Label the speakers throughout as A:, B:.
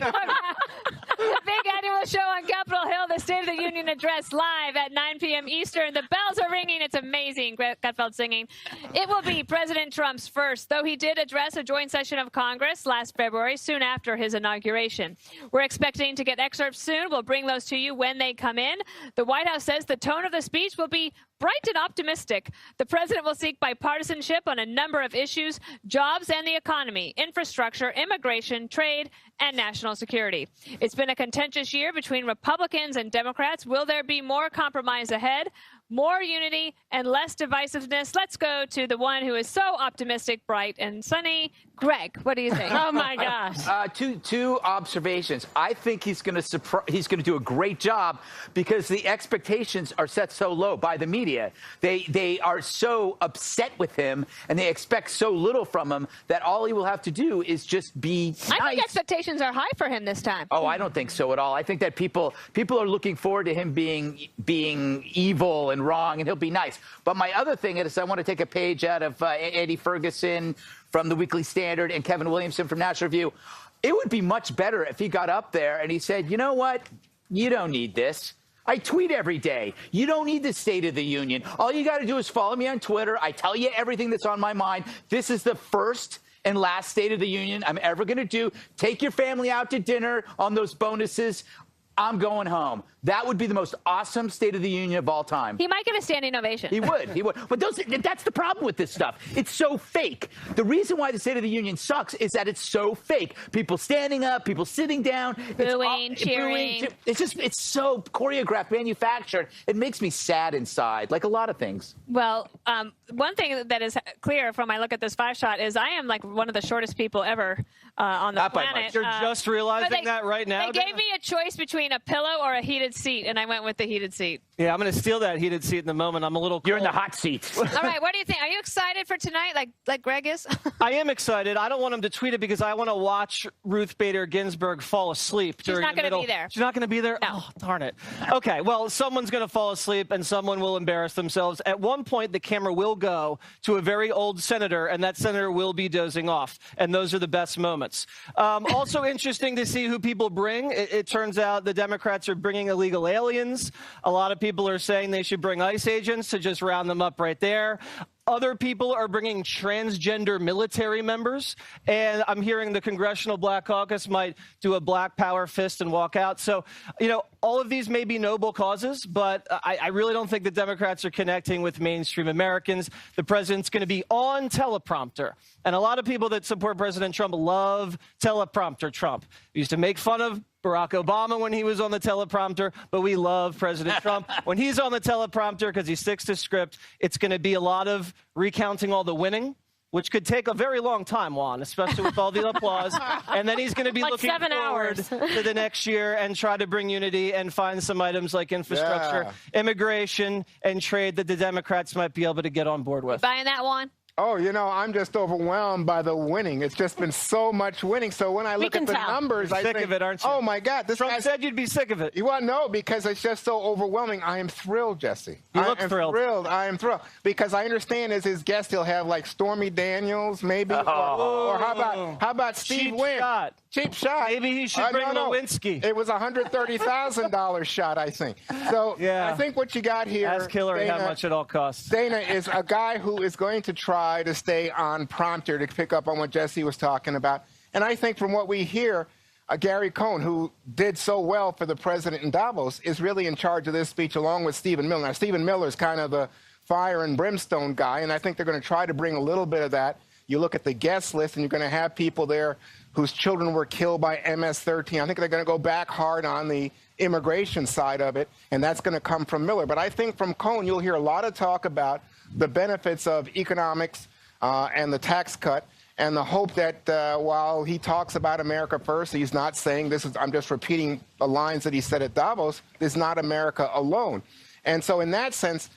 A: The big annual show on Capitol Hill, the State of the Union address live at 9 p.m. Eastern. The bells are ringing. It's amazing. Gutfeld singing. It will be President Trump's first, though he did address a joint session of Congress last February, soon after his inauguration. We're expecting to get excerpts soon. We'll bring those to you when they come in. The White House says the tone of the speech will be bright and optimistic. The president will seek bipartisanship on a number of issues: jobs and the economy, infrastructure, immigration, trade, and national security. It's been a contentious year between Republicans and Democrats. Will there be more compromise ahead? More unity and less divisiveness? Let's go to the one who is so optimistic, bright, and sunny. Greg, what do you think?
B: Oh, my gosh.
C: Two observations. I think he's going to do a great job because the expectations are set so low by the media. They are so upset with him and they expect so little from him that all he will have to do is just be nice.
A: I think expectations are high for him this time.
C: Oh, I don't think so at all. I think that people are looking forward to him being evil and wrong, and he'll be nice. But my other thing is I want to take a page out of Andy Ferguson from the Weekly Standard and Kevin Williamson from National Review. It would be much better if he got up there and he said, you know what? You don't need this. I tweet every day. You don't need the State of the Union. All you got to do is follow me on Twitter. I tell you everything that's on my mind. This is the first and last State of the Union I'm ever going to do. Take your family out to dinner on those bonuses. I'm going home. That would be the most awesome State of the Union of all time.
A: He might get a standing ovation.
C: He would. But that's the problem with this stuff. It's so fake. The reason why the State of the Union sucks is that it's so fake. People standing up, people sitting down.
A: Booing, cheering.
C: It's so choreographed, manufactured. It makes me sad inside, like a lot of things.
A: Well, one thing that is clear from my look at this five-shot is I am like one of the shortest people ever on the planet.
B: You're just realizing that right now?
A: They gave me a choice between a pillow or a heated seat, and I went with the heated seat.
B: Yeah, I'm going to steal that heated seat in the moment. I'm a little cold.
C: You're in the hot seat.
A: All right, what do you think? Are you excited for tonight, like Greg is?
B: I am excited. I don't want him to tweet it because I want to watch Ruth Bader Ginsburg fall asleep during the middle.
A: She's not going to be there.
B: She's not going to be there?
A: No.
B: Oh, darn it. Okay, well, someone's going to fall asleep and someone will embarrass themselves. At one point, the camera will go to a very old senator, and that senator will be dozing off. And those are the best moments. Also interesting to see who people bring. It turns out the Democrats are bringing illegal aliens. A lot of people are saying they should bring ICE agents to just round them up right there. Other people are bringing transgender military members, and I'm hearing the Congressional Black Caucus might do a black power fist and walk out. So, all of these may be noble causes, but I really don't think the Democrats are connecting with mainstream Americans. The president's going to be on teleprompter, and a lot of people that support President Trump love teleprompter Trump. We used to make fun of Barack Obama when he was on the teleprompter, but we love President Trump when he's on the teleprompter because he sticks to script. It's going to be a lot of recounting all the winning, which could take a very long time, Juan, especially with all the applause. And then he's going to be
A: like
B: looking
A: 7
B: forward
A: hours.
B: to the next year and try to bring unity and find some items like infrastructure, immigration, and trade that the Democrats might be able to get on board with.
A: Buying that, Juan?
D: Oh, I'm just overwhelmed by the winning. It's just been so much winning. So when I look at the numbers, I think,
B: sick of it, aren't you?
D: Oh, my God.
B: Trump said you'd be sick of it.
D: You want to know? Because it's just so overwhelming. I am thrilled, Jesse.
B: You look thrilled.
D: I am thrilled. Because I understand as his guest, he'll have like Stormy Daniels, maybe. Or how about Steve Wynn? Cheap shot.
B: Maybe he should bring Lewinsky.
D: It was a $130,000 shot, I think. So I think what you got here.
B: Ask Hillary how much it all costs.
D: Dana is a guy who is going to try to stay on prompter to pick up on what Jesse was talking about. And I think from what we hear, Gary Cohn, who did so well for the president in Davos, is really in charge of this speech along with Stephen Miller. Now, Stephen Miller is kind of the fire and brimstone guy, and I think they're going to try to bring a little bit of that. You look at the guest list, and you're going to have people there whose children were killed by MS-13. I think they're going to go back hard on the immigration side of it, and that's going to come from Miller. But I think from Cohn, you'll hear a lot of talk about the benefits of economics and the tax cut, and the hope that while he talks about America first, he's not saying this is, I'm just repeating the lines that he said at Davos, this is not America alone. And so in that sense,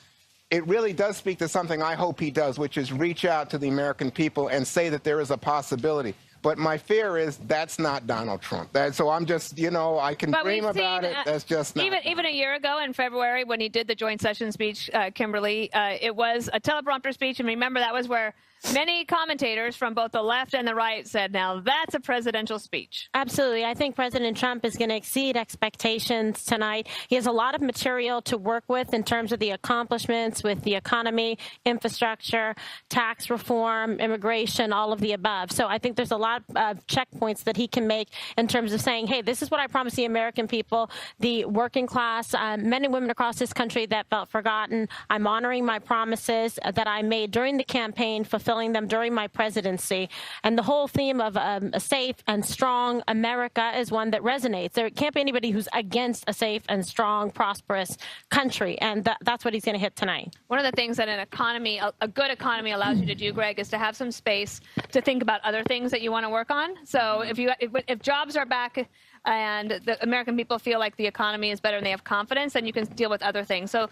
D: it really does speak to something I hope he does, which is reach out to the American people and say that there is a possibility. But my fear is that's not Donald Trump. So I'm just, I can dream about it. That's just not.
A: Even a year ago in February when he did the joint session speech, Kimberly, it was a teleprompter speech. And remember, that was where Many commentators from both the left and the right said, now that's a presidential speech.
E: Absolutely. I think President Trump is going to exceed expectations tonight. He has a lot of material to work with in terms of the accomplishments with the economy, infrastructure, tax reform, immigration, all of the above. So I think there's a lot of checkpoints that he can make in terms of saying, hey, this is what I promised the American people, the working class, men and women across this country that felt forgotten. I'm honoring my promises that I made during the campaign, fulfilling them during my presidency. And the whole theme of a safe and strong America is one that resonates. There can't be anybody who's against a safe and strong, prosperous country. And that's what he's going to hit tonight.
A: One of the things that an economy, a good economy allows you to do, Greg, is to have some space to think about other things that you want to work on. So if jobs are back and the American people feel like the economy is better and they have confidence, then you can deal with other things. So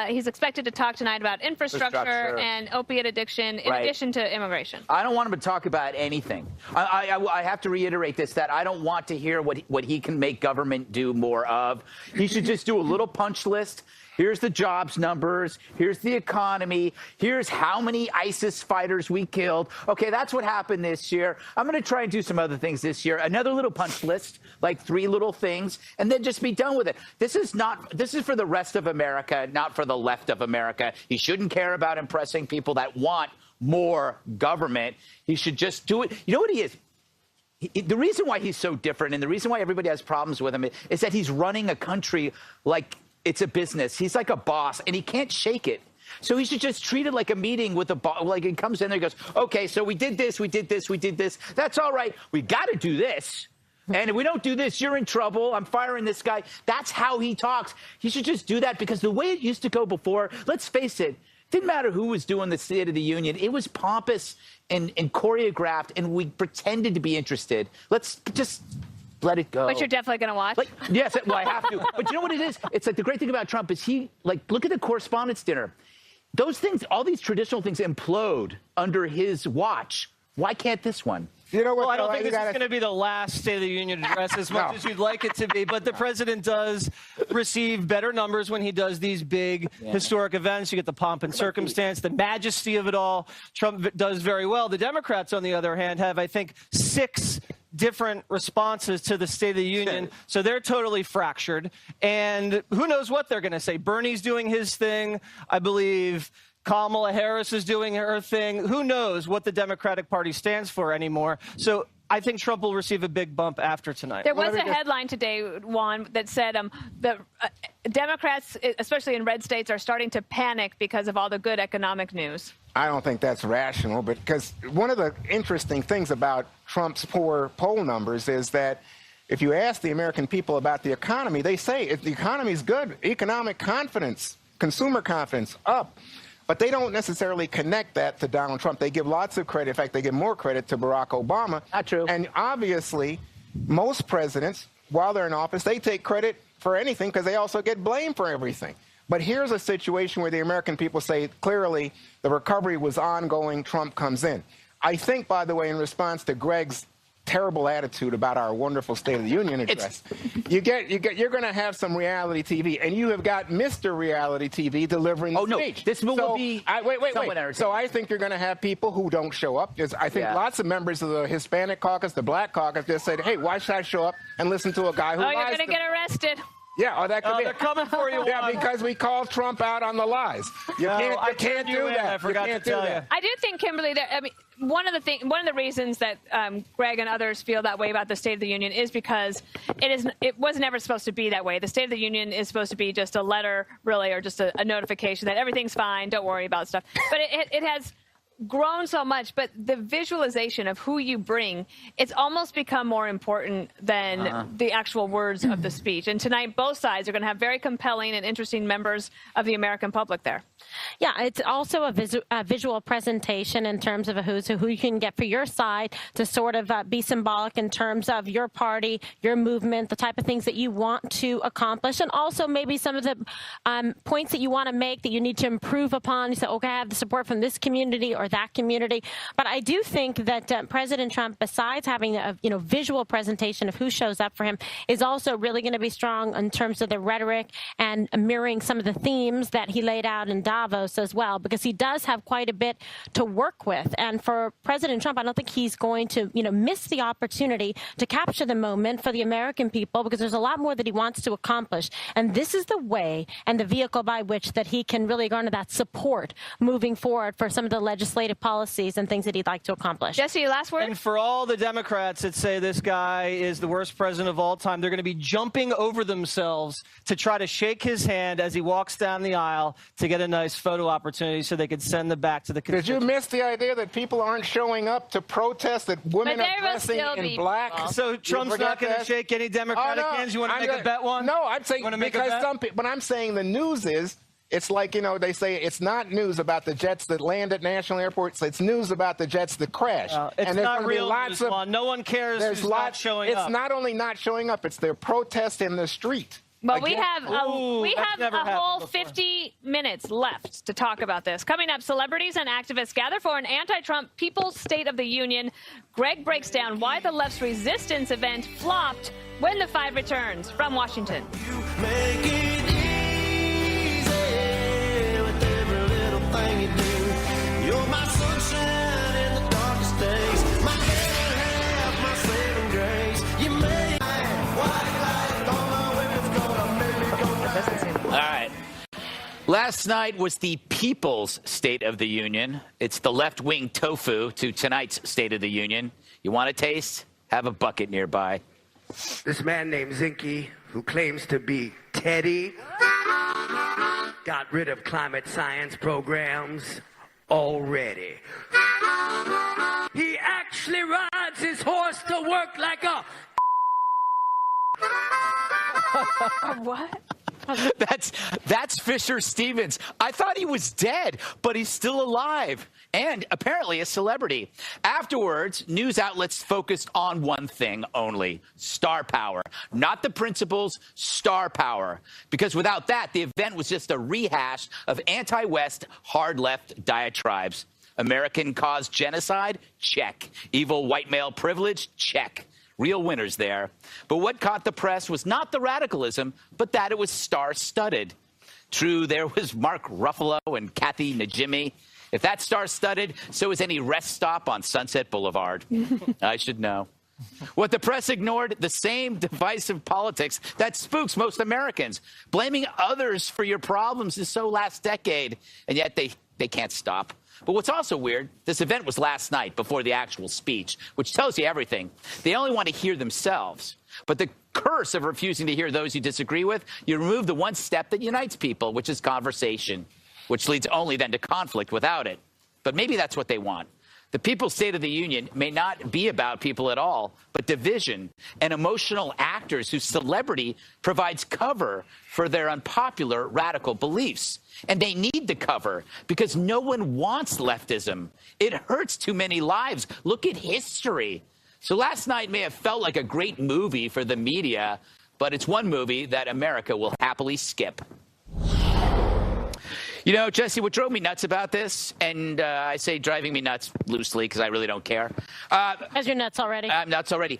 A: he's expected to talk tonight about infrastructure and opiate addiction in addition to immigration.
C: I don't want him to talk about anything. I have to reiterate this, that I don't want to hear what he can make government do more of. He should just do a little punch list. Here's the jobs numbers. Here's the economy. Here's how many ISIS fighters we killed. Okay, that's what happened this year. I'm going to try and do some other things this year. Another little punch list, like 3 little things, and then just be done with it. This is for the rest of America, not for the left of America. He shouldn't care about impressing people that want more government. He should just do it. You know what he is? The reason why he's so different and the reason why everybody has problems with him is that he's running a country like it's a business. He's like a boss, and he can't shake it. So he should just treat it like a meeting with a boss. Like he comes in there and goes, okay, so we did this, we did this, we did this. That's all right. We got to do this. And if we don't do this, you're in trouble. I'm firing this guy. That's how he talks. He should just do that, because the way it used to go before, let's face it, didn't matter who was doing the State of the Union. It was pompous and choreographed, and we pretended to be interested. Let's just let it go.
A: But you're definitely going to watch?
C: Yes, well, I have to. But you know what it is? It's like the great thing about Trump is look at the Correspondents' Dinner. Those things, all these traditional things implode under his watch. Why can't this one?
D: You know what?
B: Well, I don't think this is going to be the last State of the Union address as much as you'd like it to be, but the president does receive better numbers when he does these big historic events. You get the pomp and circumstance, the majesty of it all. Trump does very well. The Democrats, on the other hand, have, I think, 6 different responses to the State of the Union, so they're totally fractured. And who knows what they're going to say. Bernie's doing his thing. I believe Kamala Harris is doing her thing. Who knows what the Democratic Party stands for anymore? So I think Trump will receive a big bump after tonight.
A: There was a headline today, Juan, that said the Democrats, especially in red states, are starting to panic because of all the good economic news.
D: I don't think that's rational, because one of the interesting things about Trump's poor poll numbers is that if you ask the American people about the economy, they say if the economy is good, economic confidence, consumer confidence up. But they don't necessarily connect that to Donald Trump. They give lots of credit. In fact, they give more credit to Barack Obama.
C: Not true.
D: And obviously, most presidents, while they're in office, they take credit for anything because they also get blamed for everything. But here's a situation where the American people say, clearly, the recovery was ongoing, Trump comes in. I think, by the way, in response to Greg's terrible attitude about our wonderful State of the Union address, you're going to have some reality TV, and you have got Mr. Reality TV delivering the speech.
C: No, this will be
D: wait. So I think you're going to have people who don't show up. I think lots of members of the Hispanic caucus, the Black caucus, just said, hey, why should I show up and listen to a guy who lies?
A: You're going to get arrested.
D: Yeah, that could be.
B: They're coming for you.
D: Yeah, because we called Trump out on the lies. You can't do that.
B: I forgot to tell you.
A: I do think, Kimberly, one of the reasons that Greg and others feel that way about the State of the Union is because it was never supposed to be that way. The State of the Union is supposed to be just a letter, really, or just a notification that everything's fine, don't worry about stuff. But it has grown so much, but the visualization of who you bring, it's almost become more important than the actual words of the speech. And tonight, both sides are going to have very compelling and interesting members of the American public there.
E: Yeah, it's also a visual presentation in terms of a who's who you can get for your side to sort of be symbolic in terms of your party, your movement, the type of things that you want to accomplish, and also maybe some of the points that you want to make that you need to improve upon. You say, okay, I have the support from this community or that community. But I do think that President Trump, besides having a visual presentation of who shows up for him, is also really going to be strong in terms of the rhetoric and mirroring some of the themes that he laid out in Davos as well, because he does have quite a bit to work with. And for President Trump, I don't think he's going to, miss the opportunity to capture the moment for the American people, because there's a lot more that he wants to accomplish. And this is the way and the vehicle by which that he can really garner that support moving forward for some of the legislative policies and things that he'd like to accomplish.
A: Jesse, last word?
B: And for all the Democrats that say this guy is the worst president of all time, they're going to be jumping over themselves to try to shake his hand as he walks down the aisle to get a nice photo opportunity so they could send them back to the
D: Did you miss the idea that people aren't showing up to protest, that women are dressing in black?
B: So Trump's not going to shake any Democratic hands? You want to make a bet one?
D: No, I'm saying because some people, but I'm saying the news is, it's like, they say it's not news about the jets that land at national airports. It's news about the jets that crash.
B: It's not real news, Juan. No one cares who's not showing up.
D: It's not only not showing up, it's their protest in the street.
A: But we have a whole 50 minutes left to talk about this. Coming up, celebrities and activists gather for an anti-Trump People's State of the Union. Greg breaks down why the left's resistance event flopped when the Five returns from Washington.
F: You're my sunshine in the darkest days. My better half, my saving grace. You made white light on my windows, gonna make me go.
C: All right. Last night was the People's State of the Union. It's the left-wing tofu to tonight's State of the Union. You want a taste? Have a bucket nearby.
G: This man named Zinke, who claims to be Teddy, got rid of climate science programs already. He actually rides his horse to work like a...
A: What?
C: That's Fisher Stevens. I thought he was dead, but he's still alive and apparently a celebrity. Afterwards, news outlets focused on one thing only: star power. Not the principles, star power. Because without that, the event was just a rehash of anti-West, hard-left diatribes. American-caused genocide? Check. Evil white male privilege? Check. Real winners there. But what caught the press was not the radicalism, but that it was star-studded. True, there was Mark Ruffalo and Kathy Najimy. If that's star-studded, so is any rest stop on Sunset Boulevard. I should know. What the press ignored, the same divisive politics that spooks most Americans. Blaming others for your problems is so last decade, and yet they can't stop. But what's also weird, this event was last night before the actual speech, which tells you everything. They only want to hear themselves. But the curse of refusing to hear those you disagree with, you remove the one step that unites people, which is conversation, which leads only then to conflict without it. But maybe that's what they want. The People's State of the Union may not be about people at all, but division and emotional actors whose celebrity provides cover for their unpopular radical beliefs. And they need the cover because no one wants leftism. It hurts too many lives. Look at history. So last night may have felt like a great movie for the media, but it's one movie that America will happily skip. You know, Jesse, what drove me nuts about this, and I say driving me nuts loosely because I really don't care.
E: Because you're nuts already.
C: I'm nuts already.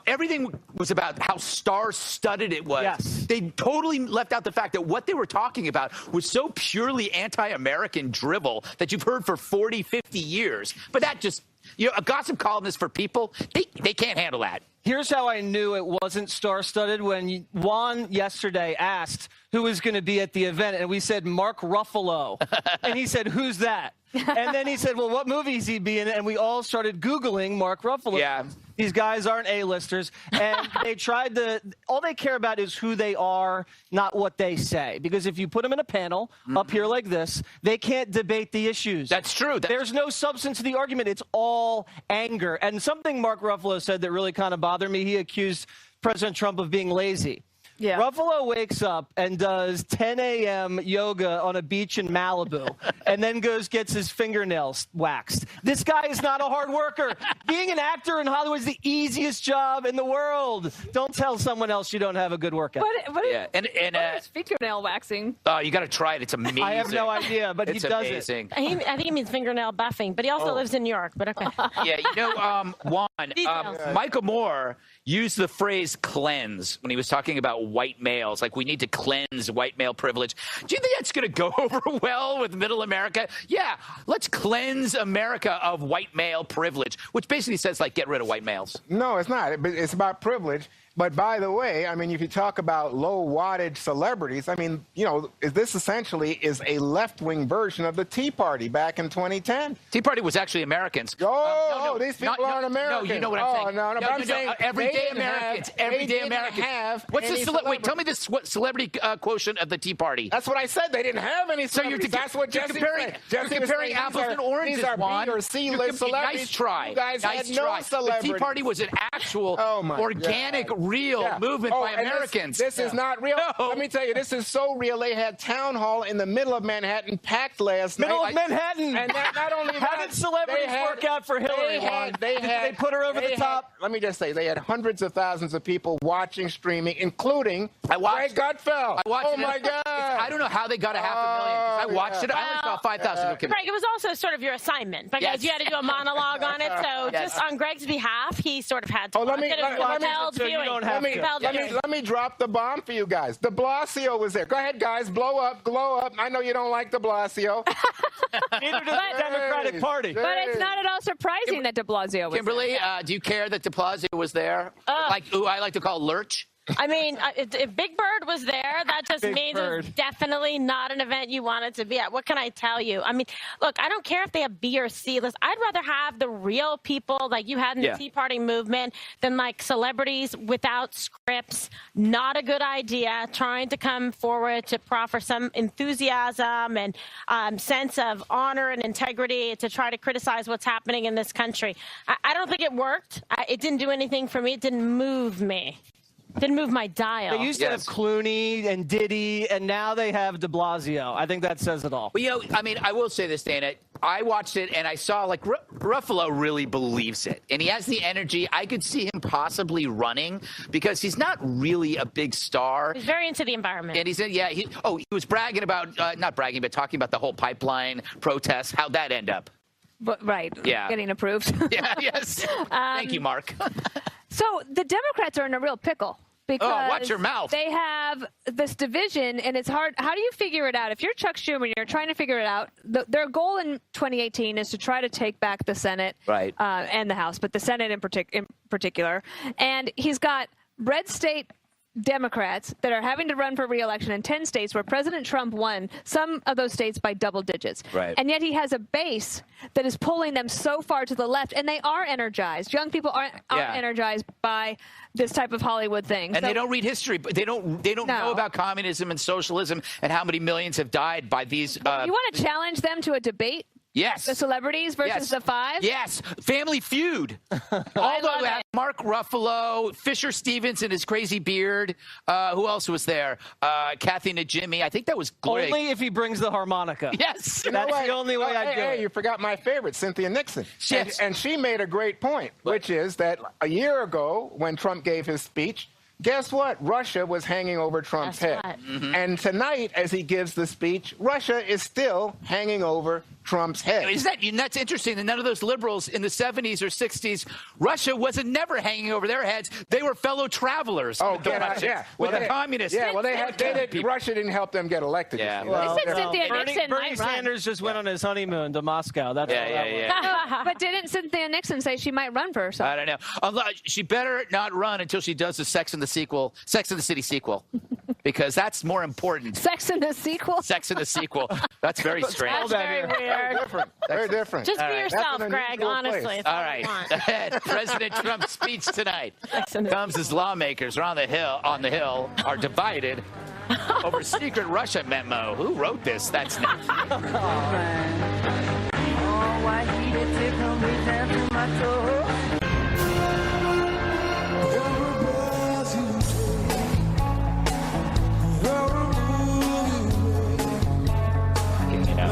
C: Everything was about how star-studded it was.
B: Yes.
C: They totally left out the fact that what they were talking about was so purely anti-American drivel that you've heard for 40, 50 years. But that just, a gossip column is for people. They can't handle that.
B: Here's how I knew it wasn't star-studded. When Juan yesterday asked who was going to be at the event, and we said Mark Ruffalo. And he said, who's that? And then he said, well, what movie is he be in? And we all started Googling Mark Ruffalo.
C: Yeah.
B: These guys aren't A-listers. And they tried to – all they care about is who they are, not what they say. Because if you put them in a panel up here like this, they can't debate the issues.
C: That's true.
B: There's no substance to the argument. It's all anger. And something Mark Ruffalo said that really kind of bothered me, he accused President Trump of being lazy.
A: Yeah.
B: Ruffalo wakes up and does 10 a.m. yoga on a beach in Malibu and then gets his fingernails waxed. This guy is not a hard worker. Being an actor in Hollywood is the easiest job in the world. Don't tell someone else you don't have a good workout.
A: What
C: Yeah, and
A: is fingernail waxing?
C: you got to try it. It's amazing.
B: I have no idea, but he does
C: amazing.
B: it.
E: I think he means fingernail buffing, but he also lives in New York. But okay.
C: Yeah, Juan,
E: Details.
C: Michael Moore used the phrase cleanse when he was talking about white males. Like, we need to cleanse white male privilege. Do you think that's going to go over well with middle America? Yeah, let's cleanse America of white male privilege, which basically says, like, get rid of white males.
D: No, it's not. It's about privilege. But by the way, I mean, if you talk about low wattage celebrities, I mean, you know, this essentially is a left-wing version of the Tea Party back in 2010.
C: Tea Party was actually Americans.
D: Oh, these people aren't Americans.
C: No, you know what I'm saying.
D: No, but I'm saying
C: everyday Americans. Everyday Americans. What's the wait? Tell me the celebrity quotient of the Tea Party.
D: That's what I said. They didn't have any celebrities. That's what Jesse said.
C: You're comparing apples and oranges,
D: these are
C: Juan.
D: B or C list celebrities.
C: Nice try.
D: You guys had no celebrities.
C: The Tea Party was an actual, organic, real movement by Americans.
D: This is not real.
C: No.
D: Let me tell you, this is so real. They had town hall in the middle of Manhattan, packed last night.
B: Middle of Manhattan.
D: And not only that,
B: how did celebrities work out for Hillary?
D: They
B: put her over the top.
D: Let me just say, they had hundreds of thousands of people watching, streaming, including Greg Gutfeld. Oh my God!
C: I don't know how they got a 500,000. I watched it. I only saw 5,000.
E: Greg, it was also sort of your assignment because you had to do a monologue on it. So just on Greg's behalf, he sort of had to.
D: Let me drop the bomb for you guys. De Blasio was there. Go ahead, guys. Blow up. Glow up. I know you don't like De Blasio.
B: Neither does the Democratic Party.
A: But it's not at all surprising that de Blasio was
C: Kimberly, do you care that de Blasio was there? Like who I like to call Lurch?
E: I mean, if Big Bird was there, that just means it's definitely not an event you wanted to be at. What can I tell you? I mean, look, I don't care if they have B or C list. I'd rather have the real people like you had in the Tea Party movement than like celebrities without scripts. Not a good idea. Trying to come forward to proffer some enthusiasm and sense of honor and integrity to try to criticize what's happening in this country. I don't think it worked. It didn't do anything for me. It didn't move me. Didn't move my dial.
B: They used to have Clooney and Diddy, and now they have de Blasio. I think that says it all.
C: Well, you know, I mean, I will say this, Dana. I watched it, and I saw, like, Ruffalo really believes it. And he has the energy. I could see him possibly running because he's not really a big star.
E: He's very into the environment.
C: And he said, he was bragging about, not bragging, but talking about the whole pipeline protest. How'd that end up?
A: But, getting approved.
C: Yes. Thank you, Mark.
A: So the Democrats are in a real pickle because
C: watch your mouth.
A: They have this division, and it's hard. How do you figure it out? If you're Chuck Schumer and you're trying to figure it out, their goal in 2018 is to try to take back the Senate and the House, but the Senate in particular. And he's got red state Democrats that are having to run for re-election in 10 states where President Trump won some of those states by double digits.
C: Right.
A: And yet he has a base that is pulling them so far to the left, and they are energized. Young people aren't energized by this type of Hollywood thing.
C: And they don't read history, but they don't know about communism and socialism and how many millions have died by these.
A: You want to challenge them to a debate?
C: Yes.
A: The celebrities versus the five?
C: Yes. Family Feud. Although Mark Ruffalo, Fisher Stevens and his crazy beard. Who else was there? Kathy Najimy. I think that was great.
B: Only if he brings the harmonica.
C: Yes.
B: That's the only way I'd do it.
D: You forgot my favorite, Cynthia Nixon.
C: Yes.
D: And she made a great point, which is that a year ago when Trump gave his speech, guess what? Russia was hanging over Trump's head.
C: Mm-hmm.
D: And tonight, as he gives the speech, Russia is still hanging over Trump's head.
C: That's interesting. And none of those liberals in the 70s or 60s, Russia wasn't never hanging over their heads. They were fellow travelers. With the communists.
D: Yeah, well, Russia didn't help them get elected.
C: Yeah.
B: Bernie Sanders just went on his honeymoon to Moscow. That's
A: But didn't Cynthia Nixon say she might run for herself?
C: I don't know. She better not run until she does the Sex and the City sequel, because that's more important.
A: Sex and the sequel?
C: Sex and the sequel. That's very strange.
E: That's very weird.
D: Very different.
E: Just be yourself, Greg, honestly. It's
C: all right. President Trump's speech tonight comes as lawmakers are on the Hill are divided over secret Russia memo. Who wrote this? That's next.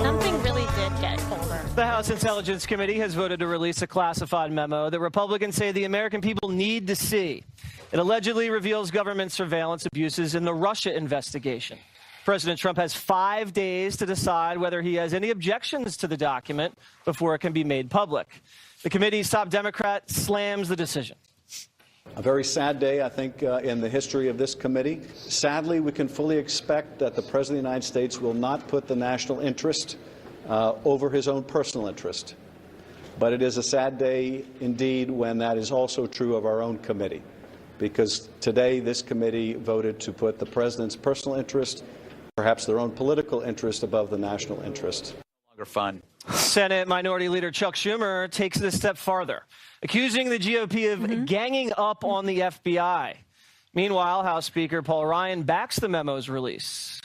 E: Something really did get colder.
B: The House Intelligence Committee has voted to release a classified memo that Republicans say the American people need to see. It allegedly reveals government surveillance abuses in the Russia investigation. President Trump has 5 days to decide whether he has any objections to the document before it can be made public. The committee's top Democrat slams the decision.
H: A very sad day, I think, in the history of this committee. Sadly, we can fully expect that the President of the United States will not put the national interest over his own personal interest. But it is a sad day indeed when that is also true of our own committee, because today this committee voted to put the President's personal interest, perhaps their own political interest, above the national interest.
C: No longer fun.
B: Senate Minority Leader Chuck Schumer takes it a step farther, accusing the GOP of ganging up on the FBI. Meanwhile, House Speaker Paul Ryan backs the memo's release.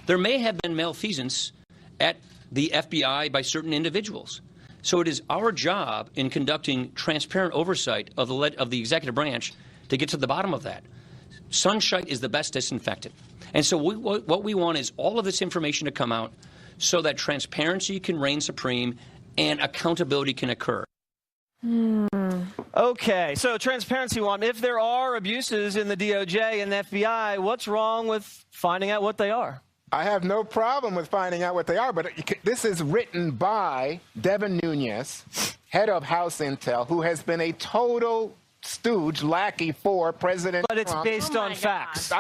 I: There may have been malfeasance at the FBI by certain individuals. So it is our job in conducting transparent oversight of the executive branch to get to the bottom of that. Sunshine is the best disinfectant. And so what we want is all of this information to come out so that transparency can reign supreme and accountability can occur.
B: Okay, so transparency one. If there are abuses in the DOJ and the FBI, what's wrong with finding out what they are?
D: I have no problem with finding out what they are, but this is written by Devin Nunes, head of House Intel, who has been a total stooge, lackey for President
B: But it's
D: Trump.
B: based on facts.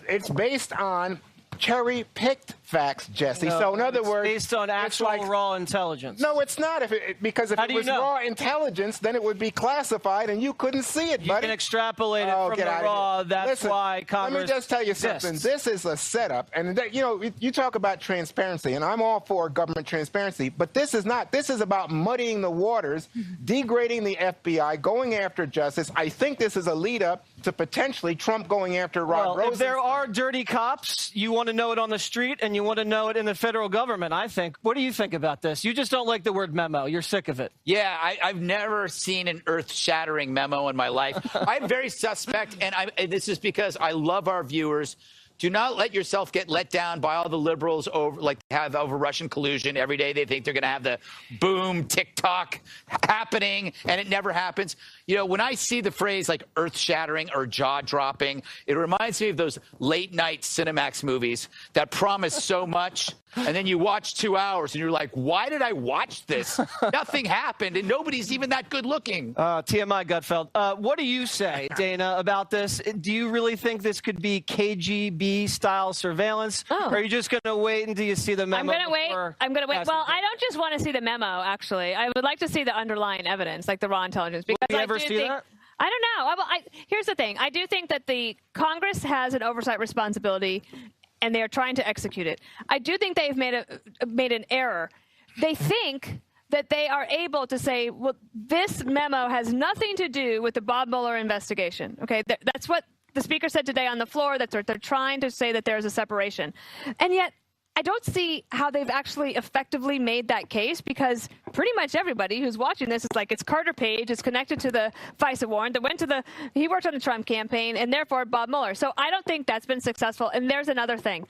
D: It's based on cherry-picked facts, Jesse.
B: No,
D: so in other words,
B: based on actual raw intelligence.
D: No, it's not. Because if it was raw intelligence, then it would be classified, and you couldn't see it, buddy.
B: You can extrapolate it from the raw. That's why Congress.
D: Let me just tell you something. This is a setup, and you talk about transparency, and I'm all for government transparency, but this is not. This is about muddying the waters, degrading the FBI, going after justice. I think this is a lead-up to potentially Trump going after Rod Rosenstein.
B: If there are dirty cops, you want to know it on the street, and you want to know it in the federal government, I think. What do you think about this? You just don't like the word memo. You're sick of it.
C: Yeah, I've never seen an earth-shattering memo in my life. I'm very suspect, and this is because I love our viewers. Do not let yourself get let down by all the liberals over Russian collusion. Every day they think they're going to have the boom TikTok happening, and it never happens. You know, when I see the phrase like earth-shattering or jaw-dropping, it reminds me of those late-night Cinemax movies that promise so much, and then you watch 2 hours, and you're like, why did I watch this? Nothing happened, and nobody's even that good-looking.
B: TMI, Gutfeld. What do you say, Dana, about this? Do you really think this could be KGB-style surveillance? Or are you just going to wait until you see the memo?
A: I'm going to wait. Well, I don't just want to see the memo, actually. I would like to see the underlying evidence, like the raw intelligence. Because
B: Will you ever see that?
A: I don't know. Here's the thing. I do think that the Congress has an oversight responsibility, and they are trying to execute it. I do think they've made an error. They think that they are able to say, well, this memo has nothing to do with the Bob Mueller investigation. Okay, that's what the speaker said today on the floor. That's what they're trying to say, that there is a separation. And yet, I don't see how they've actually effectively made that case, because pretty much everybody who's watching this is like, it's Carter Page, it's connected to the FISA warrant that he worked on the Trump campaign, and therefore Bob Mueller. So I don't think that's been successful. And there's another thing.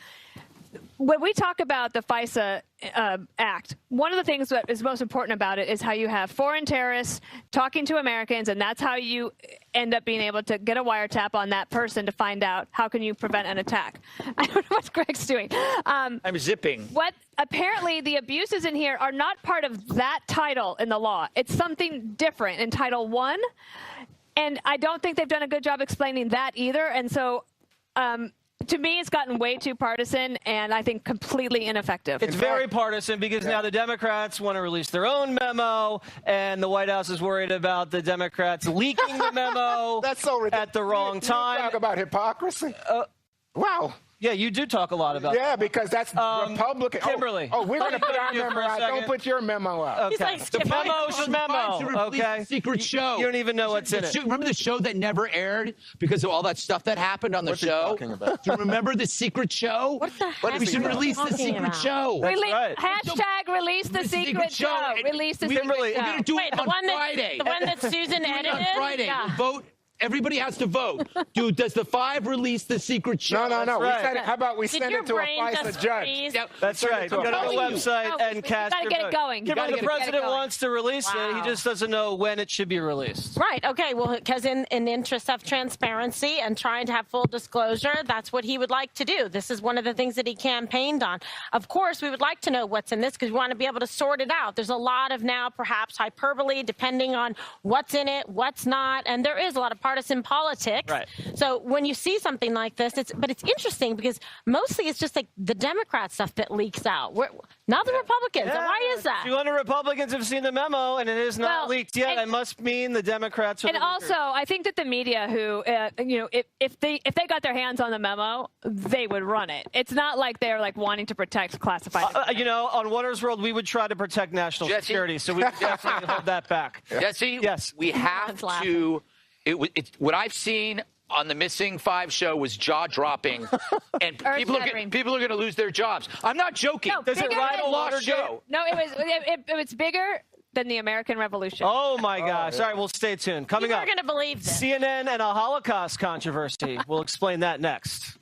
A: When we talk about the FISA Act, one of the things that is most important about it is how you have foreign terrorists talking to Americans, and that's how you end up being able to get a wiretap on that person to find out how can you prevent an attack. I don't know what Greg's doing.
C: I'm zipping.
A: What apparently the abuses in here are not part of that title in the law. It's something different in Title I, and I don't think they've done a good job explaining that either. And so to me, it's gotten way too partisan, and I think completely ineffective.
B: It's very partisan because now the Democrats want to release their own memo, and the White House is worried about the Democrats leaking the memo
D: That's so ridiculous.
B: at the wrong time.
D: You talk about hypocrisy. Wow.
B: Yeah, you do talk a lot about that.
D: Yeah, because that's Republican.
B: Kimberly.
D: Oh, we're going to put our
B: you for
D: memo
B: a
D: out.
B: second.
D: Don't put your memo out.
B: Okay. The memo's a memo, okay?
J: Secret show.
B: You don't even know what's in it.
J: Remember the show that never aired because of all that stuff that happened on the show?
D: Talking about?
J: Do you remember the secret show?
E: What the heck
J: We should release the secret show.
B: right.
A: Hashtag release the secret show. Release the secret
B: Kimberly,
A: show.
J: We're going to do
E: Wait,
J: it
E: the
J: on
E: one
J: Friday.
E: the one that Susan
J: Do it
E: edited?
J: on Friday.
E: Yeah.
J: We'll vote. Everybody has to vote. Dude, does the 5 release the secret show?
D: No.
B: right.
D: We said, how about we
E: Did
D: send
E: your
D: it to a
E: brain
D: FISA
E: just
D: judge?
E: freeze?
J: Yep.
B: That's right. Go to the website
A: No,
B: and
A: you
B: cast
A: gotta
B: your
A: get it
B: vote.
A: going. You
B: Kimberly,
A: gotta
B: the
A: get it
B: president
A: going.
B: wants to release it. He
E: Wow.
B: just doesn't know when it should be released.
E: Right. Okay. Well, because in the interest of transparency and trying to have full disclosure, that's what he would like to do. This is one of the things that he campaigned on. Of course, we would like to know what's in this because we want to be able to sort it out. There's a lot of now perhaps hyperbole depending on what's in it, what's not, and there is a lot of partisan politics.
B: Right.
E: So when you see something like this, it's interesting because mostly it's just like the Democrat stuff that leaks out. Not the Republicans.
B: Yeah.
E: Why is that?
B: 200 Republicans have seen the memo, and it is not leaked yet. It must mean the Democrats are.
A: And also, I think that the media, who if they got their hands on the memo, they would run it. It's not like they're like wanting to protect classified.
B: On Water's World, we would try to protect national security, so we would definitely hold that back.
C: Jesse,
B: yes,
C: we have to. What I've seen on the Missing 5 show was jaw-dropping, and people are going to lose their jobs. I'm not joking.
A: No,
C: Does it rival Watergate? Show?
A: No, it was bigger than the American Revolution.
B: Oh, my gosh. All right, well, stay tuned. Coming up,
E: you're going to believe this.
B: CNN and a Holocaust controversy. We'll explain that next.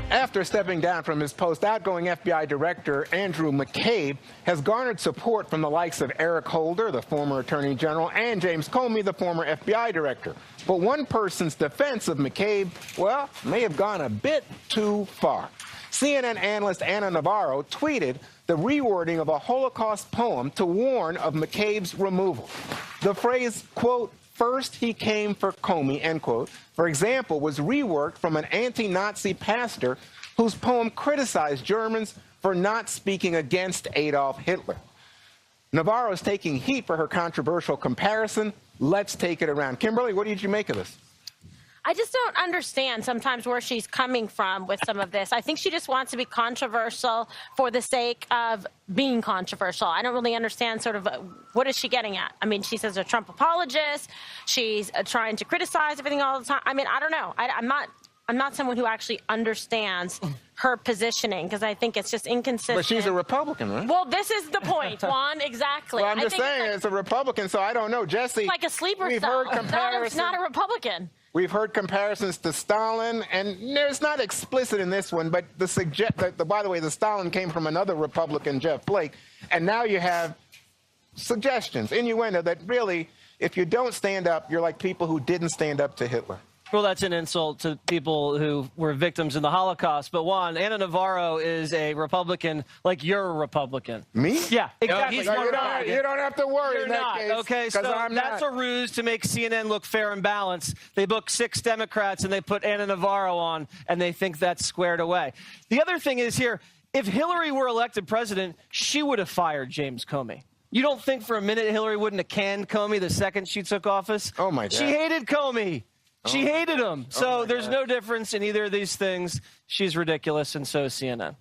D: After stepping down from his post, outgoing FBI Director Andrew McCabe has garnered support from the likes of Eric Holder, the former Attorney General, and James Comey, the former FBI Director. But one person's defense of McCabe, well, may have gone a bit too far. CNN analyst Ana Navarro tweeted the rewording of a Holocaust poem to warn of McCabe's removal. The phrase, quote, "First he came for Comey," end quote, for example, was reworked from an anti-Nazi pastor whose poem criticized Germans for not speaking against Adolf Hitler. Navarro is taking heat for her controversial comparison. Let's take it around. Kimberly, what did you make of this?
E: I just don't understand sometimes where she's coming from with some of this. I think she just wants to be controversial for the sake of being controversial. I don't really understand sort of what is she getting at. I mean, she says a Trump apologist. She's trying to criticize everything all the time. I mean, I don't know. I'm not someone who actually understands her positioning because I think it's just inconsistent.
D: But she's a Republican, right?
E: Well, this is the point, Juan. Exactly.
D: Well, I'm just saying it's a Republican, so I don't know. Jesse,
E: it's like a sleeper
D: we've
E: cell.
D: heard comparisons.
E: Not a Republican.
D: We've heard comparisons to Stalin, and it's not explicit in this one, but by the way, the Stalin came from another Republican, Jeff Flake, and now you have suggestions, innuendo, that really, if you don't stand up, you're like people who didn't stand up to Hitler.
B: Well, that's an insult to people who were victims in the Holocaust. But Juan, Ana Navarro is a Republican like you're a Republican.
D: Me?
B: Yeah, exactly.
D: You don't have to worry
B: You're
D: in that
B: not.
D: case.
B: Okay, so that's a ruse to make CNN look fair and balanced. They book 6 Democrats and they put Ana Navarro on, and they think that's squared away. The other thing is here, if Hillary were elected president, she would have fired James Comey. You don't think for a minute Hillary wouldn't have canned Comey the second she took office?
D: Oh, my God.
B: She hated Comey. She hated him. So there's no difference in either of these things. She's ridiculous, and so is CNN.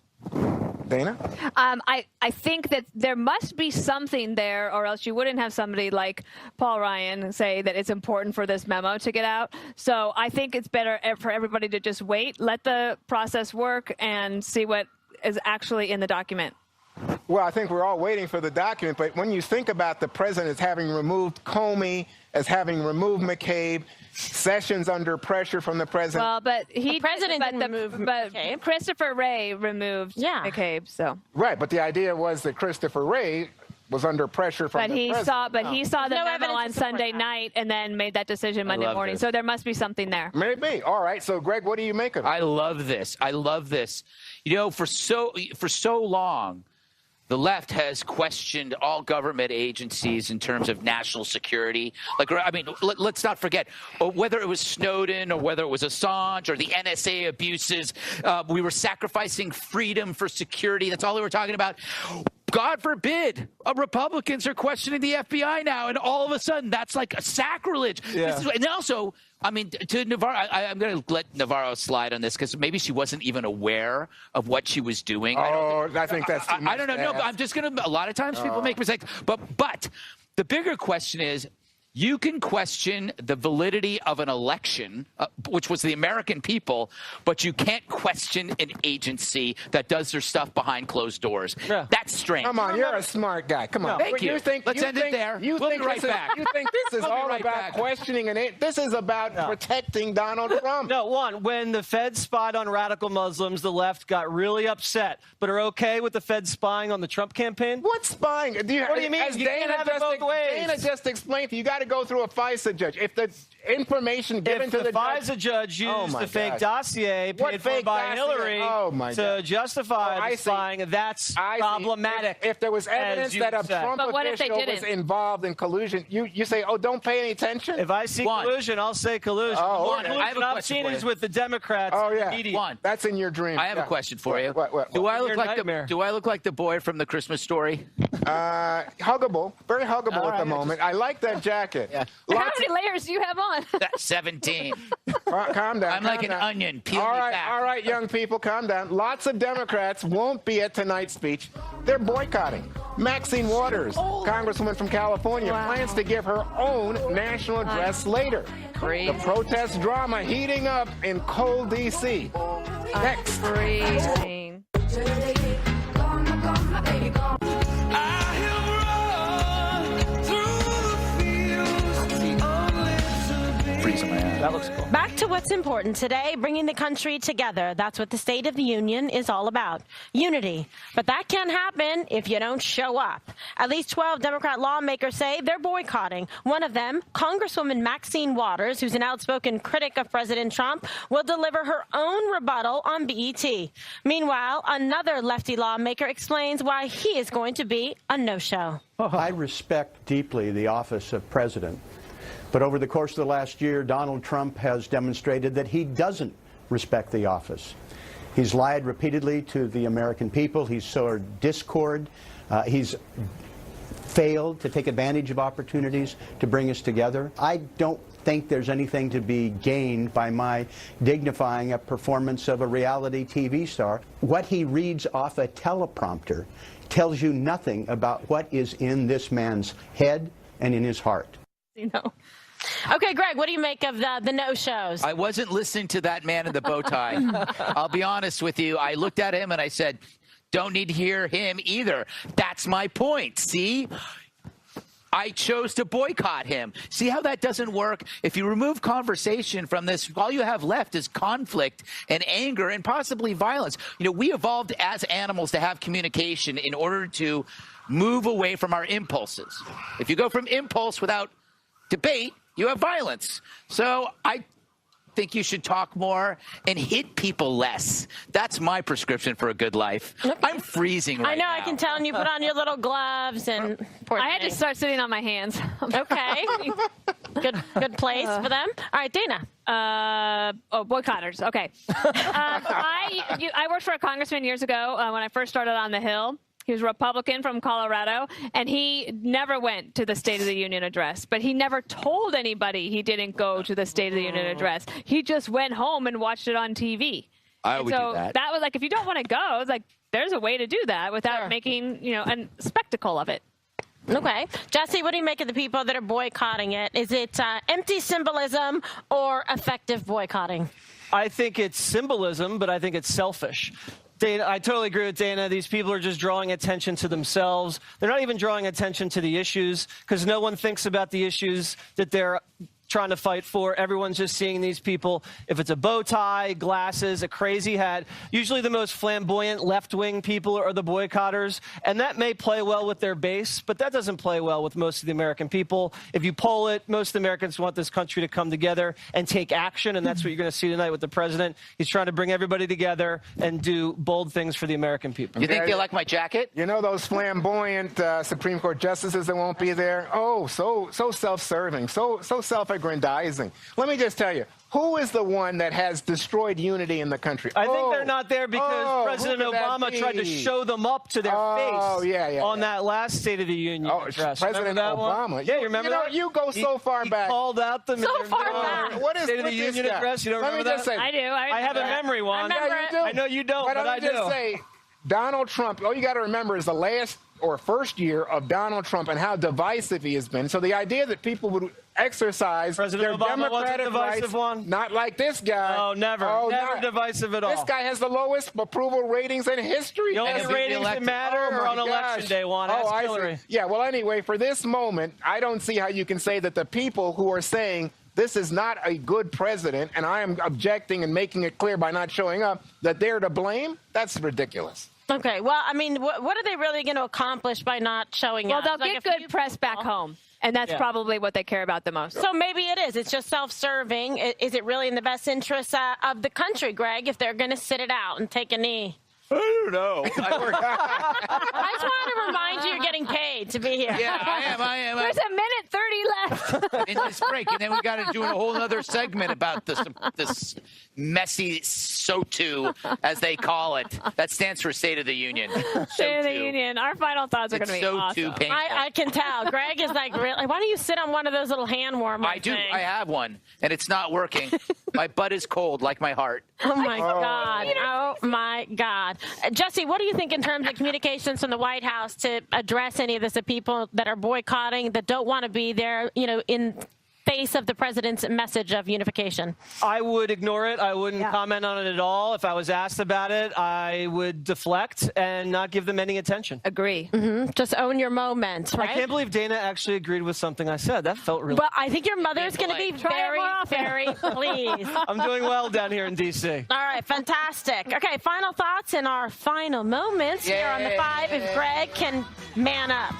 D: Dana?
A: I think that there must be something there, or else you wouldn't have somebody like Paul Ryan say that it's important for this memo to get out. So I think it's better for everybody to just wait, let the process work, and see what is actually in the document.
D: Well, I think we're all waiting for the document, but when you think about the president as having removed Comey, as having removed McCabe, Sessions under pressure from the president.
A: Well, but
E: McCabe.
A: Christopher Wray removed McCabe, so.
D: Right, but the idea was that Christopher Wray was under pressure from the president.
A: He saw the memo on Sunday night and then made that decision Monday morning. So there must be something there.
D: Maybe. All right. So, Greg, what do you make of it?
C: I love this. You know, for so long, the left has questioned all government agencies in terms of national security. Like, I mean, let's not forget, whether it was Snowden or whether it was Assange or the NSA abuses, we were sacrificing freedom for security. That's all we were talking about. God forbid, Republicans are questioning the FBI now, and all of a sudden, that's like a sacrilege.
B: Yeah.
C: And also, I mean, to Navarro, I'm going to let Navarro slide on this because maybe she wasn't even aware of what she was doing.
D: I think that's too much
C: I don't know. No, but I'm just going to. A lot of times people make mistakes. But the bigger question is, you can question the validity of an election, which was the American people, but you can't question an agency that does their stuff behind closed doors. Yeah. That's strange.
D: Come on, you're a smart guy. Come on.
C: Thank you. Let's end it there. We'll be right back.
D: You think this is all about questioning this is about protecting Donald Trump.
B: No, when the Feds spied on radical Muslims, the left got really upset, but are okay with the Feds spying on the Trump campaign?
D: What spying?
B: What do you mean? You can't have it both ways.
D: Dana just explained to you. You got to go through a FISA judge. If the information given
B: If
D: to
B: the
D: the
B: FISA judge used
D: my
B: the fake
D: gosh.
B: dossier
D: What
B: paid for
D: fake
B: by
D: dossier?
B: Hillary
D: Oh, my
B: to
D: God.
B: justify
D: I
B: the
D: see.
B: spying, that's
D: I see.
B: problematic.
D: If there was evidence
B: as you
D: that a
B: said.
D: Trump
A: But what if they
D: official was
A: didn't?
D: involved in collusion, you say, oh, don't pay any attention?
B: If I see
C: Juan.
B: collusion, I'll say collusion.
D: Oh,
B: More
D: okay.
B: collusion
C: I have a
B: I've
C: question
B: seen
C: for
B: is
C: you.
B: with the Democrats.
D: Oh,
B: and
D: yeah.
B: the media.
C: Juan,
D: That's in your dream.
C: I have a question for you.
D: What?
C: Do I
B: Your
C: look like
B: nightmare.
C: do I look like the boy from the Christmas Story?
D: Huggable. Very huggable
C: All
D: at the
C: right.
D: moment. I like that jacket.
C: Yeah.
A: How
D: Lots
A: many layers do you have on?
C: 17.
D: calm down.
C: I'm like
D: calm
C: an
D: down.
C: onion. Peel
D: All
C: me
D: right,
C: back.
D: all right, young people, calm down. Lots of Democrats won't be at tonight's speech. They're boycotting. Maxine Waters, Congresswoman from California, plans to give her own national address later.
A: Crazy.
D: The protest drama heating up in cold D.C. Next.
A: Freezing.
B: That looks cool.
E: Back to what's important today, bringing the country together. That's what the State of the Union is all about. Unity. But that can't happen if you don't show up. At least 12 Democrat lawmakers say they're boycotting. One of them, Congresswoman Maxine Waters, who's an outspoken critic of President Trump, will deliver her own rebuttal on BET. Meanwhile, another lefty lawmaker explains why he is going to be a no-show.
K: I respect deeply the office of president. But over the course of the last year, Donald Trump has demonstrated that he doesn't respect the office. He's lied repeatedly to the American people. He's sowed discord. He's failed to take advantage of opportunities to bring us together. I don't think there's anything to be gained by my dignifying a performance of a reality TV star. What he reads off a teleprompter tells you nothing about what is in this man's head and in his heart.
E: You know. Okay, Greg, what do you make of the no-shows?
C: I wasn't listening to that man in the bow tie. I'll be honest with you. I looked at him and I said, don't need to hear him either. That's my point. See? I chose to boycott him. See how that doesn't work? If you remove conversation from this, all you have left is conflict and anger and possibly violence. You know, we evolved as animals to have communication in order to move away from our impulses. If you go from impulse without debate, you have violence. So I think you should talk more and hit people less. That's my prescription for a good life. I'm freezing right
E: I know,
C: now.
E: I can tell, and you put on your little gloves and...
A: I had to start sitting on my hands.
E: Okay. Good place for them. All right, Dana.
A: Boycotters. Okay. I worked for a congressman years ago when I first started on the Hill. He was a Republican from Colorado, and he never went to the State of the Union address. But he never told anybody he didn't go to the State of the Union address. He just went home and watched it on TV.
C: I would
A: so
C: do that.
A: That was like, if you don't want to go, it's like, there's a way to do that without making, a spectacle of it.
E: Okay. Jesse, what do you make of the people that are boycotting it? Is it empty symbolism or effective boycotting?
B: I think it's symbolism, but I think it's selfish. Dana, I totally agree with Dana. These people are just drawing attention to themselves. They're not even drawing attention to the issues because no one thinks about the issues that they're trying to fight for. Everyone's just seeing these people. If it's a bow tie, glasses, a crazy hat, usually the most flamboyant left-wing people are the boycotters. And that may play well with their base, but that doesn't play well with most of the American people. If you poll it, most Americans want this country to come together and take action. And that's what you're going to see tonight with the president. He's trying to bring everybody together and do bold things for the American people.
C: You think they like my jacket?
D: You know those flamboyant Supreme Court justices that won't be there? Oh, so self-serving, so self-aggrandizing. Let me just tell you, who is the one that has destroyed unity in the country?
B: I think they're not there because President
D: who could that
B: Obama tried to
D: be?
B: show them up to their face on that last State of the Union address.
D: President
B: Remember that
D: Obama.
B: one? Yeah, you remember that?
D: You go so far
B: he
D: back.
B: Called out the
E: So far back.
D: What is
B: State of the
D: with this
B: Union
D: guy?
B: address. You don't
D: Let me
B: remember
D: just
B: that?
D: say,
A: I do.
B: I have a memory one.
E: I remember
D: Yeah, you do.
B: I know you don't, but
D: let
B: I
D: me just
B: do.
D: say, Donald Trump, all you got to remember is the last or first year of Donald Trump and how divisive he has been. So the idea that people would exercise
B: President
D: their
B: Obama was a
D: democratic
B: divisive
D: rights,
B: one?
D: not like this guy.
B: No, never. Never divisive at all.
D: This guy has the lowest approval ratings in history.
B: The only
C: And
B: ratings that
C: elected.
B: matter are on election day, Juan. Ask
D: I
B: Hillary.
D: see. Yeah, well, anyway, for this moment, I don't see how you can say that the people who are saying this is not a good president, and I am objecting and making it clear by not showing up, that they're to blame, that's ridiculous.
E: Okay. Well, I mean, what are they really going to accomplish by not showing
A: Well,
E: up?
A: they'll
E: Like
A: get
E: a few
A: good press back
E: people.
A: home. And that's probably what they care about the most.
E: So maybe it is. It's just self-serving. Is it really in the best interest of the country, Greg, if they're going to sit it out and take a knee?
C: I don't know.
E: I just wanted to remind you you're getting paid to be here.
C: Yeah, I am.
A: There's a minute 30 left.
C: In this break, and then we got to do a whole other segment about this messy SOTU, as they call it. That stands for State of the Union.
A: State of the Union. Our final thoughts are going to be awesome.
C: Painful.
E: I can tell. Greg is like, really? Why don't you sit on one of those little hand warmers?
C: I do. I have one, and it's not working. My butt is cold, like my heart.
E: Oh, my God. Oh, my God. Jesse, what do you think in terms of communications from the White House to address any of this of people that are boycotting, that don't want to be there, in face of the president's message of unification?
B: I would ignore it. I wouldn't comment on it at all. If I was asked about it, I would deflect and not give them any attention.
A: Agree.
E: Mm-hmm. Just own your moment, right?
B: I can't believe Dana actually agreed with something I said. That felt really...
E: But I think your mother's going to be very, very pleased.
B: I'm doing well down here in D.C.
E: All right, fantastic. Okay, final thoughts in our final moments here on The Five. If Greg can man up.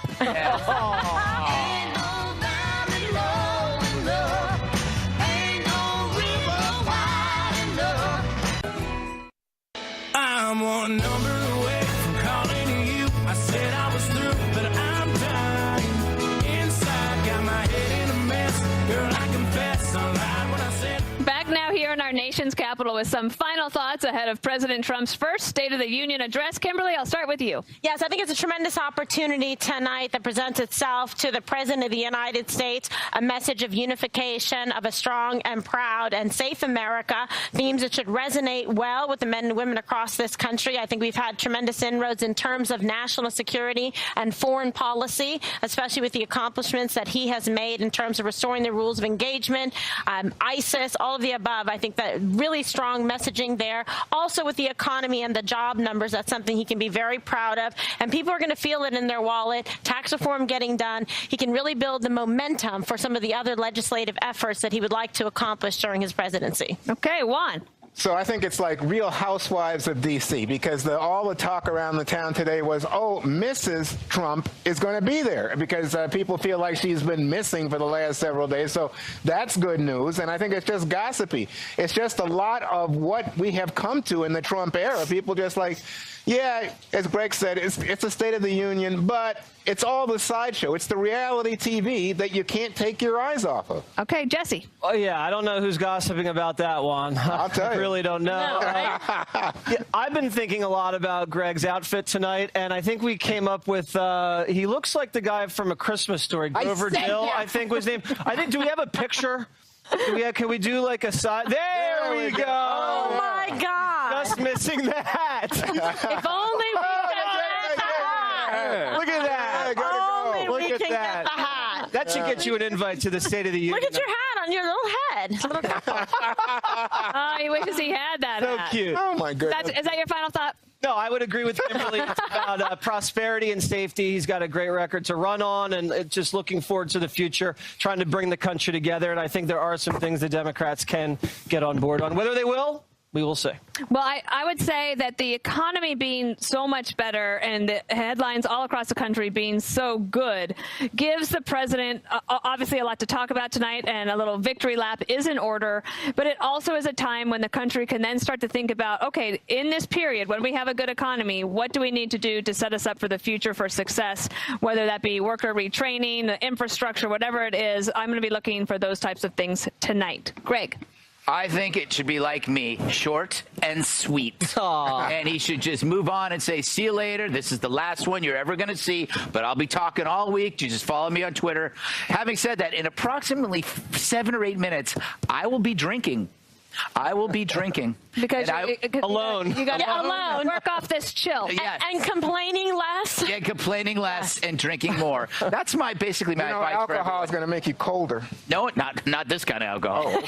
F: I'm one number away from calling you. I said I was through, but I'm dying. Inside, got my head in a mess. Girl, I confess, I lied when I said.
A: Back now here in our nation's capital with some final thoughts ahead of President Trump's first State of the Union address. Kimberly, I'll start with you.
E: Yes, I think it's a tremendous opportunity tonight that presents itself to the President of the United States, a message of unification, of a strong and proud and safe America, themes that should resonate well with the men and women across this country. I think we've had tremendous inroads in terms of national security and foreign policy, especially with the accomplishments that he has made in terms of restoring the rules of engagement, ISIS, all of the above. I think that really strong messaging there. Also with the economy and the job numbers, that's something he can be very proud of. And people are going to feel it in their wallet. Tax reform getting done. He can really build the momentum for some of the other legislative efforts that he would like to accomplish during his presidency.
A: Okay, Juan.
D: So I think it's like Real Housewives of D.C. because all the talk around the town today was, oh, Mrs. Trump is going to be there because people feel like she's been missing for the last several days. So that's good news. And I think it's just gossipy. It's just a lot of what we have come to in the Trump era. People just like, yeah, as Greg said, it's a State of the Union, but it's all the sideshow. It's the reality TV that you can't take your eyes off of.
A: Okay, Jesse.
B: Oh, yeah, I don't know who's gossiping about that one.
D: I'll tell you.
B: I really don't know.
E: No, right?
B: Yeah, I've been thinking a lot about Greg's outfit tonight, and I think we came up with, he looks like the guy from A Christmas Story, Grover Dill, I think was his name. Do we have a picture? Can we do like a side? There we go.
E: Oh, my God.
B: Just missing the hat.
E: If only we could get the hat.
B: Look at that.
E: Only
B: Look
E: we
B: at
E: can
B: that.
E: get the hat.
B: That should get you an invite to the State of the Union.
E: Look at your hat on your little head.
A: Oh, he wishes he had that.
B: So
A: hat.
B: cute.
D: Oh, my goodness.
A: Is that your final thought?
B: No, I would agree with Kimberly. It's about prosperity and safety. He's got a great record to run on, and just looking forward to the future, trying to bring the country together. And I think there are some things the Democrats can get on board on. Whether they will, we will see.
A: Well, I would say that the economy being so much better and the headlines all across the country being so good gives the president obviously a lot to talk about tonight, and a little victory lap is in order. But it also is a time when the country can then start to think about, okay, in this period when we have a good economy, what do we need to do to set us up for the future for success, whether that be worker retraining, the infrastructure, whatever it is. I'm going to be looking for those types of things tonight. Greg.
C: I think it should be like me, short and sweet.
B: Aww.
C: And he should just move on and say, see you later. This is the last one you're ever going to see, but I'll be talking all week. You just follow me on Twitter. Having said that, in approximately 7 or 8 minutes, I will be drinking.
A: Because
B: alone.
A: You got to
E: alone.
A: work off this chill.
C: Yes.
E: And complaining less.
C: Yeah, complaining less and drinking more. That's basically my advice for
D: alcohol
C: everyone.
D: is going to make you colder.
C: No, not this kind of alcohol.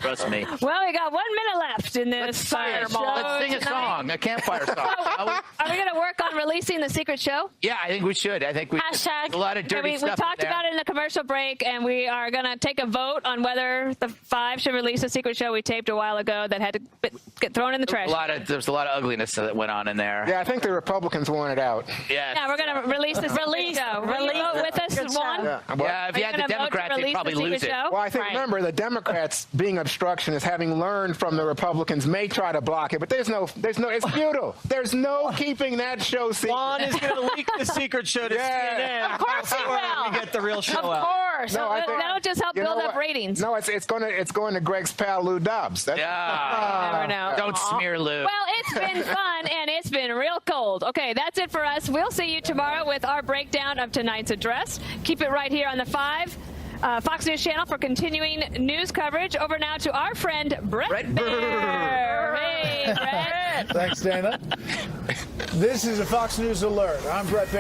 C: Trust me.
A: Well, we got 1 minute left in this fireball.
C: Let's sing a song, a campfire song.
A: Are we going to work on releasing the secret show?
C: Yeah, I think we should. I think we
E: Hashtag.
C: a lot of dirty
A: we
C: stuff.
A: talked about it in the commercial break, and we are going to take a vote on whether the 5 should release a secret show we taped a while ago that had to get thrown in the trash.
C: There's a lot of ugliness that went on in there.
D: Yeah, I think the Republicans want it out.
C: Yeah.
A: Yeah, we're going to release this secret show. Will you vote with us, Juan?
C: Yeah, if you had the Democrats, they'd probably lose it.
D: Well, I think, remember, the Democrats, being obstructionists, having learned from the Republicans, may try to block it, but it's futile. There's no keeping that show secret.
B: Juan is going to leak the secret show to CNN.
A: Of course he will.
B: We get the real show
A: Of
B: out.
A: course.
D: No, I think-
A: That'll just help
D: You know
A: build up
D: what?
A: ratings.
D: No, it's going to Greg's pal Lou Dobbs.
A: You never know.
C: Don't smear Lou.
A: Well, it's been fun, and it's been real cold. Okay, that's it for us. We'll see you tomorrow with our breakdown of tonight's address. Keep it right here on the Fox News channel for continuing news coverage. Over now to our friend Brett Baer. Hey, Brett.
L: Thanks, Dana. This is a Fox News Alert. I'm Brett Baer.